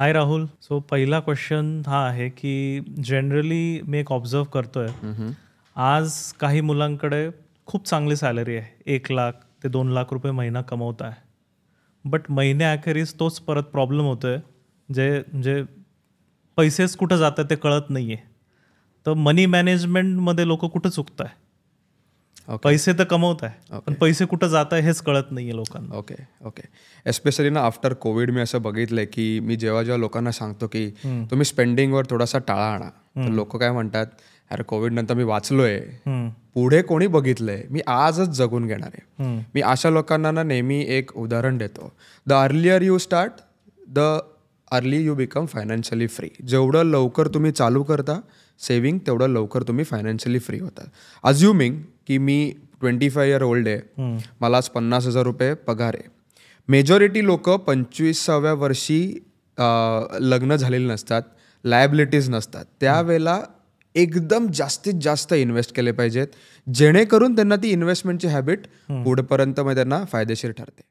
हाय Rahul. So पहिला question हा आहे की जनरली मी एक ऑब्झर्व करतोय, आज काही मुलांकडे खूप चांगली सॅलरी आहे, 1 लाख ते 2 लाख रुपये महिना कमवत आहे. बट महिन्याअखेरीस तोच परत प्रॉब्लेम होतोय, जे पैसेच कुठं जातात ते कळत नाहीये. तर मनी मॅनेजमेंटमध्ये लोक कुठं चुकत आहे? पैसे तर कमवत आहे, पण पैसे कुठं जात आहे हेच कळत नाहीये लोकांना. ओके. एस्पेशली ना आफ्टर कोविड मी असं बघितलंय की मी जेव्हा लोकांना सांगतो की तुम्ही स्पेंडिंगवर थोडासा टाळा आणा, तर लोक काय म्हणतात, अरे कोविड नंतर मी वाचलोय, पुढे कोणी बघितलंय, मी आजच जगून घेणार आहे. मी अशा लोकांना ना नेहमी एक उदाहरण देतो, the earlier you start the early you become financially free. जेवढं लवकर तुम्ही चालू करता सेव्हिंग, तेवढं लवकर तुम्ही फायनान्शियली फ्री होता. अज्युमिंग की मी 25 year old आहे, मला आज 50,000 रुपये पगार आहे. मेजॉरिटी लोक 25व्या वर्षी लग्न झालेले नसतात, लायबिलिटीज नसतात, त्यावेळेला एकदम जास्तीत जास्त इन्व्हेस्ट केले पाहिजेत, जेणेकरून त्यांना ती इन्व्हेस्टमेंटची हॅबिट पुढेपर्यंत त्यांना फायदेशीर ठरते.